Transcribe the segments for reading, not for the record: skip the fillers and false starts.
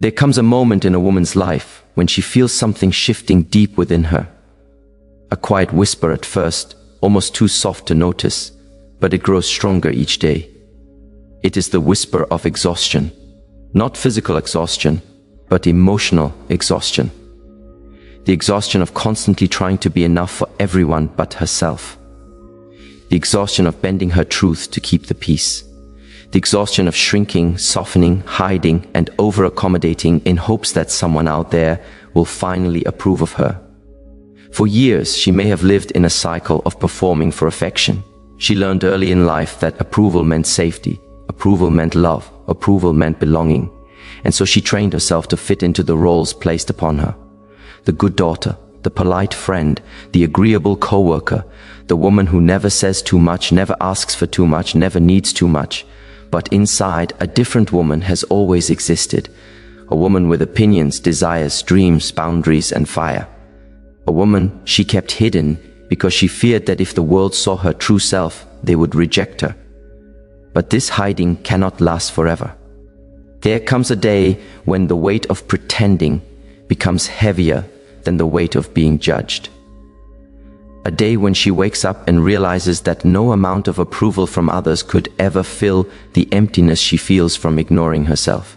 There comes a moment in a woman's life when she feels something shifting deep within her. A quiet whisper at first, almost too soft to notice, but it grows stronger each day. It is the whisper of exhaustion. Not physical exhaustion, but emotional exhaustion. The exhaustion of constantly trying to be enough for everyone but herself. The exhaustion of bending her truth to keep the peace. The exhaustion of shrinking, softening, hiding, and over-accommodating in hopes that someone out there will finally approve of her. For years, she may have lived in a cycle of performing for affection. She learned early in life that approval meant safety, approval meant love, approval meant belonging, and so she trained herself to fit into the roles placed upon her. The good daughter, the polite friend, the agreeable co-worker, the woman who never says too much, never asks for too much, never needs too much. But inside, a different woman has always existed. A woman with opinions, desires, dreams, boundaries, and fire. A woman she kept hidden because she feared that if the world saw her true self, they would reject her. But this hiding cannot last forever. There comes a day when the weight of pretending becomes heavier than the weight of being judged. A day when she wakes up and realizes that no amount of approval from others could ever fill the emptiness she feels from ignoring herself.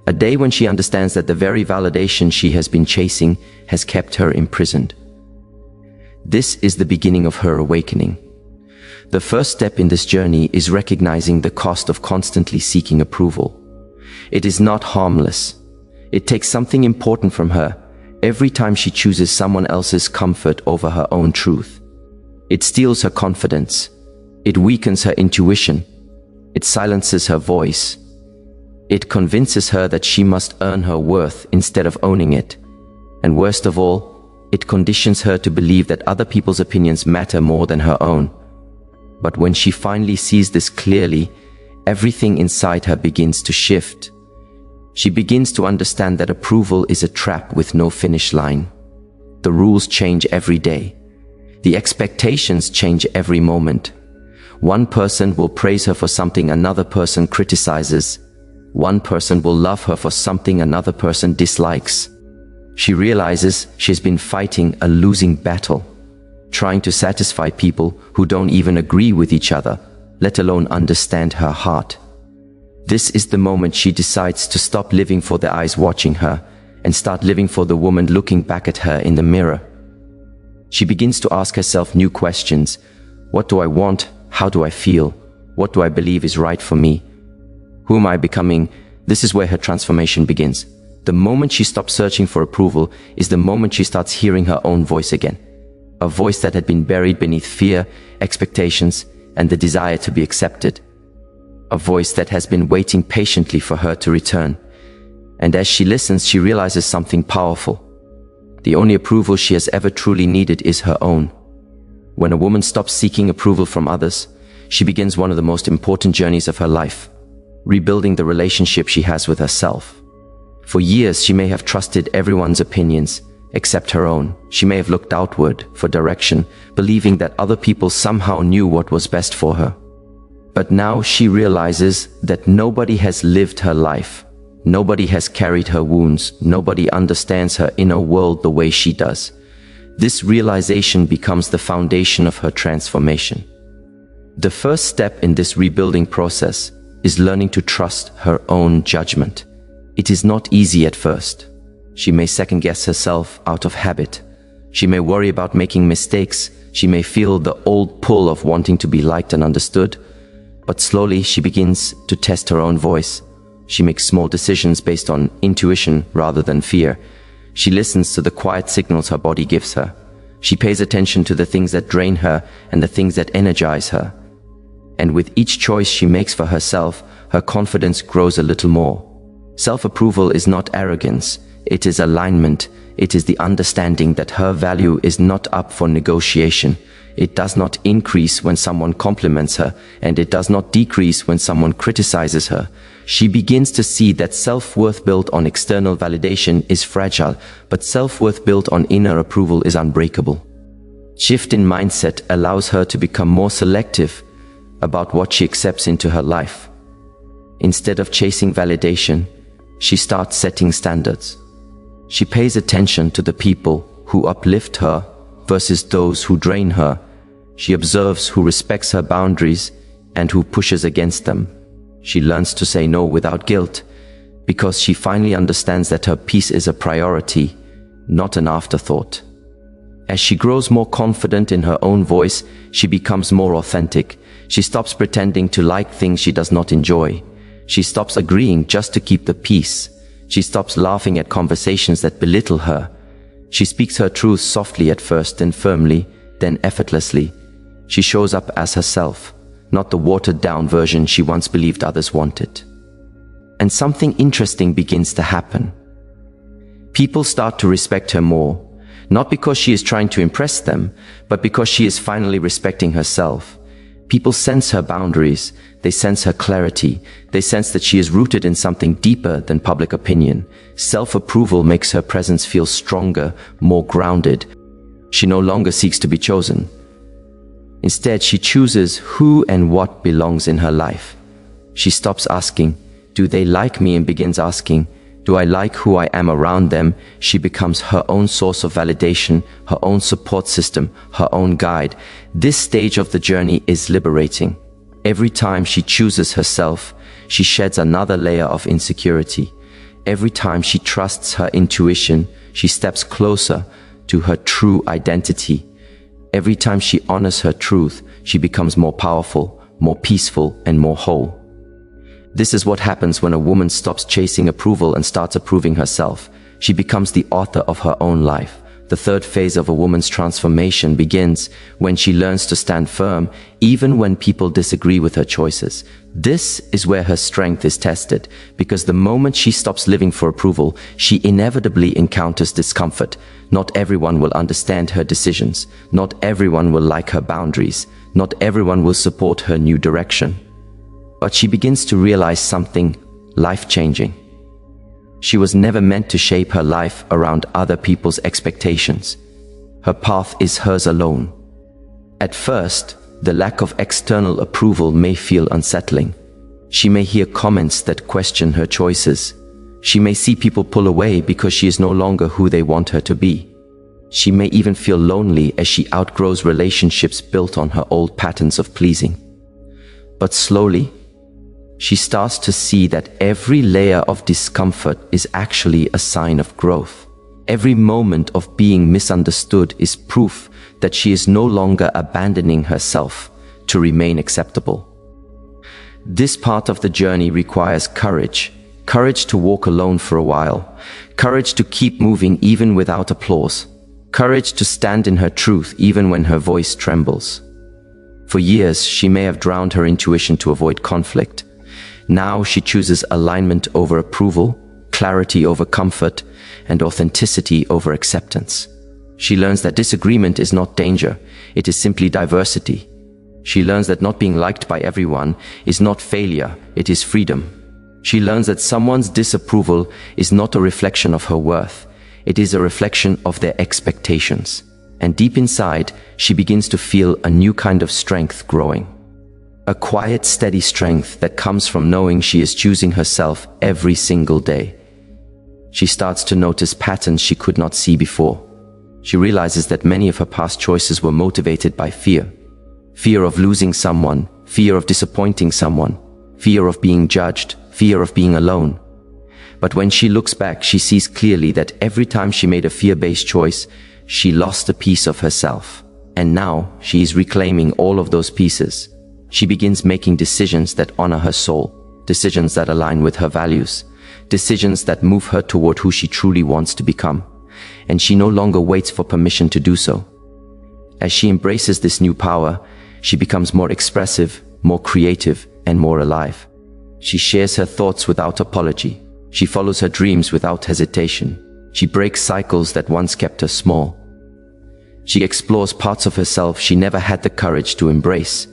A day when she understands that the very validation she has been chasing has kept her imprisoned. This is the beginning of her awakening. The first step in this journey is recognizing the cost of constantly seeking approval. It is not harmless. It takes something important from her every time she chooses someone else's comfort over her own truth. It steals her confidence. It weakens her intuition. It silences her voice. It convinces her that she must earn her worth instead of owning it. And worst of all, it conditions her to believe that other people's opinions matter more than her own. But when she finally sees this clearly, everything inside her begins to shift. She begins to understand that approval is a trap with no finish line. The rules change every day. The expectations change every moment. One person will praise her for something another person criticizes. One person will love her for something another person dislikes. She realizes she's been fighting a losing battle, trying to satisfy people who don't even agree with each other, let alone understand her heart. This is the moment she decides to stop living for the eyes watching her and start living for the woman looking back at her in the mirror. She begins to ask herself new questions. What do I want? How do I feel? What do I believe is right for me? Who am I becoming? This is where her transformation begins. The moment she stops searching for approval is the moment she starts hearing her own voice again. A voice that had been buried beneath fear, expectations, and the desire to be accepted. A voice that has been waiting patiently for her to return. And as she listens, she realizes something powerful. The only approval she has ever truly needed is her own. When a woman stops seeking approval from others, she begins one of the most important journeys of her life, rebuilding the relationship she has with herself. For years, she may have trusted everyone's opinions, except her own. She may have looked outward for direction, believing that other people somehow knew what was best for her. But now she realizes that nobody has lived her life. Nobody has carried her wounds. Nobody understands her inner world the way she does. This realization becomes the foundation of her transformation. The first step in this rebuilding process is learning to trust her own judgment. It is not easy at first. She may second-guess herself out of habit. She may worry about making mistakes. She may feel the old pull of wanting to be liked and understood. But slowly she begins to test her own voice. She makes small decisions based on intuition rather than fear. She listens to the quiet signals her body gives her. She pays attention to the things that drain her and the things that energize her. And with each choice she makes for herself, her confidence grows a little more. Self-approval is not arrogance. It is alignment. It is the understanding that her value is not up for negotiation. It does not increase when someone compliments her, and it does not decrease when someone criticizes her. She begins to see that self-worth built on external validation is fragile, but self-worth built on inner approval is unbreakable. Shift in mindset allows her to become more selective about what she accepts into her life. Instead of chasing validation, She starts setting standards. She pays attention to the people who uplift her versus those who drain her. She observes who respects her boundaries and who pushes against them. She learns to say no without guilt, because she finally understands that her peace is a priority, not an afterthought. As she grows more confident in her own voice, she becomes more authentic. She stops pretending to like things she does not enjoy. She stops agreeing just to keep the peace. She stops laughing at conversations that belittle her. She speaks her truth softly at first, then firmly, then effortlessly. She shows up as herself, not the watered-down version she once believed others wanted. And something interesting begins to happen. People start to respect her more, not because she is trying to impress them, but because she is finally respecting herself. People sense her boundaries, they sense her clarity, they sense that she is rooted in something deeper than public opinion. Self-approval makes her presence feel stronger, more grounded. She no longer seeks to be chosen. Instead, she chooses who and what belongs in her life. She stops asking, "Do they like me?" and begins asking, "Do I like who I am around them?" She becomes her own source of validation, her own support system, her own guide. This stage of the journey is liberating. Every time she chooses herself, she sheds another layer of insecurity. Every time she trusts her intuition, she steps closer to her true identity. Every time she honors her truth, she becomes more powerful, more peaceful, and more whole. This is what happens when a woman stops chasing approval and starts approving herself. She becomes the author of her own life. The third phase of a woman's transformation begins when she learns to stand firm, even when people disagree with her choices. This is where her strength is tested, because the moment she stops living for approval, she inevitably encounters discomfort. Not everyone will understand her decisions. Not everyone will like her boundaries. Not everyone will support her new direction. But she begins to realize something life-changing. She was never meant to shape her life around other people's expectations. Her path is hers alone. At first, the lack of external approval may feel unsettling. She may hear comments that question her choices. She may see people pull away because she is no longer who they want her to be. She may even feel lonely as she outgrows relationships built on her old patterns of pleasing. But slowly, she starts to see that every layer of discomfort is actually a sign of growth. Every moment of being misunderstood is proof that she is no longer abandoning herself to remain acceptable. This part of the journey requires courage. Courage to walk alone for a while. Courage to keep moving even without applause. Courage to stand in her truth even when her voice trembles. For years, she may have drowned her intuition to avoid conflict. Now she chooses alignment over approval, clarity over comfort, and authenticity over acceptance. She learns that disagreement is not danger, it is simply diversity. She learns that not being liked by everyone is not failure, it is freedom. She learns that someone's disapproval is not a reflection of her worth, it is a reflection of their expectations. And deep inside, she begins to feel a new kind of strength growing. A quiet, steady strength that comes from knowing she is choosing herself every single day. She starts to notice patterns she could not see before. She realizes that many of her past choices were motivated by fear. Fear of losing someone, fear of disappointing someone, fear of being judged, fear of being alone. But when she looks back, she sees clearly that every time she made a fear-based choice, she lost a piece of herself. And now she is reclaiming all of those pieces. She begins making decisions that honor her soul, decisions that align with her values, decisions that move her toward who she truly wants to become. And she no longer waits for permission to do so. As she embraces this new power, she becomes more expressive, more creative, and more alive. She shares her thoughts without apology. She follows her dreams without hesitation. She breaks cycles that once kept her small. She explores parts of herself she never had the courage to embrace.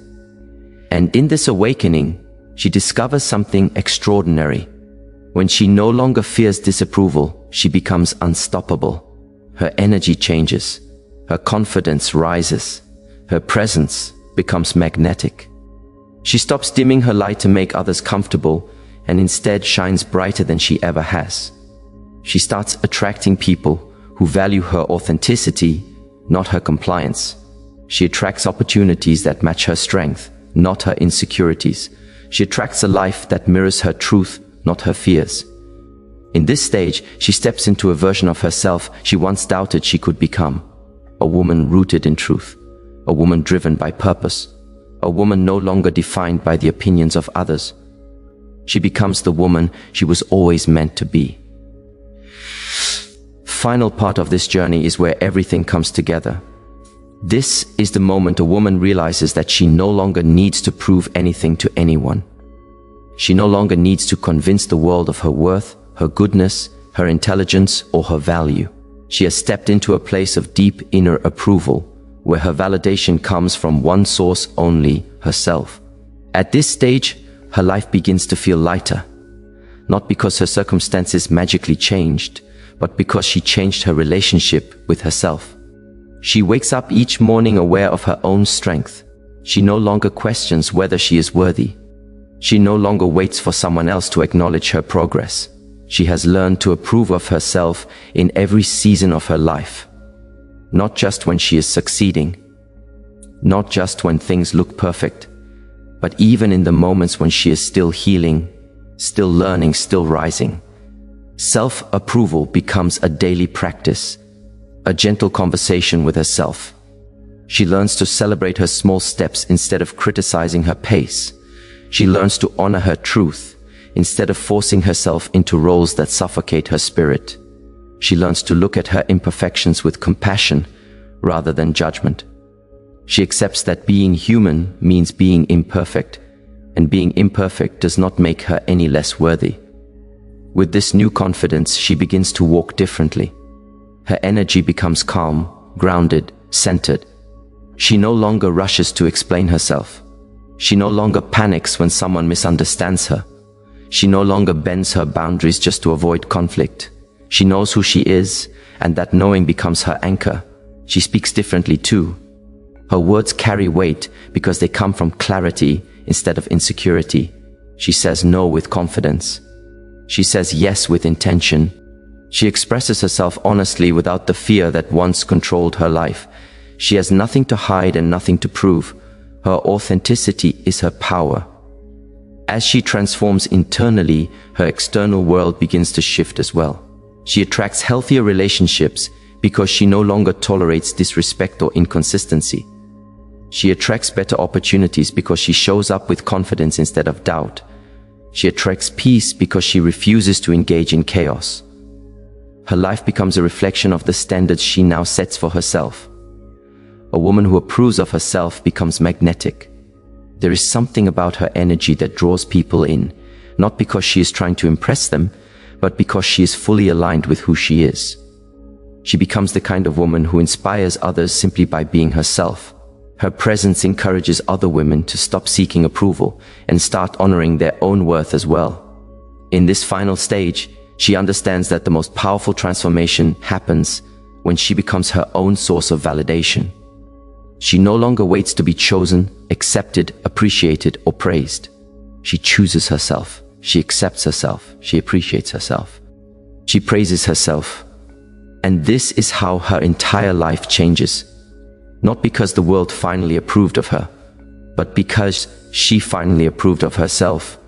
And in this awakening, she discovers something extraordinary. When she no longer fears disapproval, she becomes unstoppable. Her energy changes. Her confidence rises. Her presence becomes magnetic. She stops dimming her light to make others comfortable, and instead shines brighter than she ever has. She starts attracting people who value her authenticity, not her compliance. She attracts opportunities that match her strength, not her insecurities. She attracts a life that mirrors her truth, not her fears. In this stage, she steps into a version of herself she once doubted she could become. A woman rooted in truth. A woman driven by purpose. A woman no longer defined by the opinions of others. She becomes the woman she was always meant to be. Final part of this journey is where everything comes together. This is the moment a woman realizes that she no longer needs to prove anything to anyone. She no longer needs to convince the world of her worth, her goodness, her intelligence, or her value. She has stepped into a place of deep inner approval, where her validation comes from one source only, herself. At this stage, her life begins to feel lighter. Not because her circumstances magically changed, but because she changed her relationship with herself. She wakes up each morning aware of her own strength. She no longer questions whether she is worthy. She no longer waits for someone else to acknowledge her progress. She has learned to approve of herself in every season of her life. Not just when she is succeeding. Not just when things look perfect. But even in the moments when she is still healing, still learning, still rising. Self-approval becomes a daily practice, a gentle conversation with herself. She learns to celebrate her small steps instead of criticizing her pace. She learns to honor her truth instead of forcing herself into roles that suffocate her spirit. She learns to look at her imperfections with compassion rather than judgment. She accepts that being human means being imperfect, and being imperfect does not make her any less worthy. With this new confidence, she begins to walk differently. Her energy becomes calm, grounded, centered. She no longer rushes to explain herself. She no longer panics when someone misunderstands her. She no longer bends her boundaries just to avoid conflict. She knows who she is, and that knowing becomes her anchor. She speaks differently too. Her words carry weight because they come from clarity instead of insecurity. She says no with confidence. She says yes with intention. She expresses herself honestly without the fear that once controlled her life. She has nothing to hide and nothing to prove. Her authenticity is her power. As she transforms internally, her external world begins to shift as well. She attracts healthier relationships because she no longer tolerates disrespect or inconsistency. She attracts better opportunities because she shows up with confidence instead of doubt. She attracts peace because she refuses to engage in chaos. Her life becomes a reflection of the standards she now sets for herself. A woman who approves of herself becomes magnetic. There is something about her energy that draws people in, not because she is trying to impress them, but because she is fully aligned with who she is. She becomes the kind of woman who inspires others simply by being herself. Her presence encourages other women to stop seeking approval and start honoring their own worth as well. In this final stage, she understands that the most powerful transformation happens when she becomes her own source of validation. She no longer waits to be chosen, accepted, appreciated, or praised. She chooses herself. She accepts herself. She appreciates herself. She praises herself. And this is how her entire life changes. Not because the world finally approved of her, but because she finally approved of herself.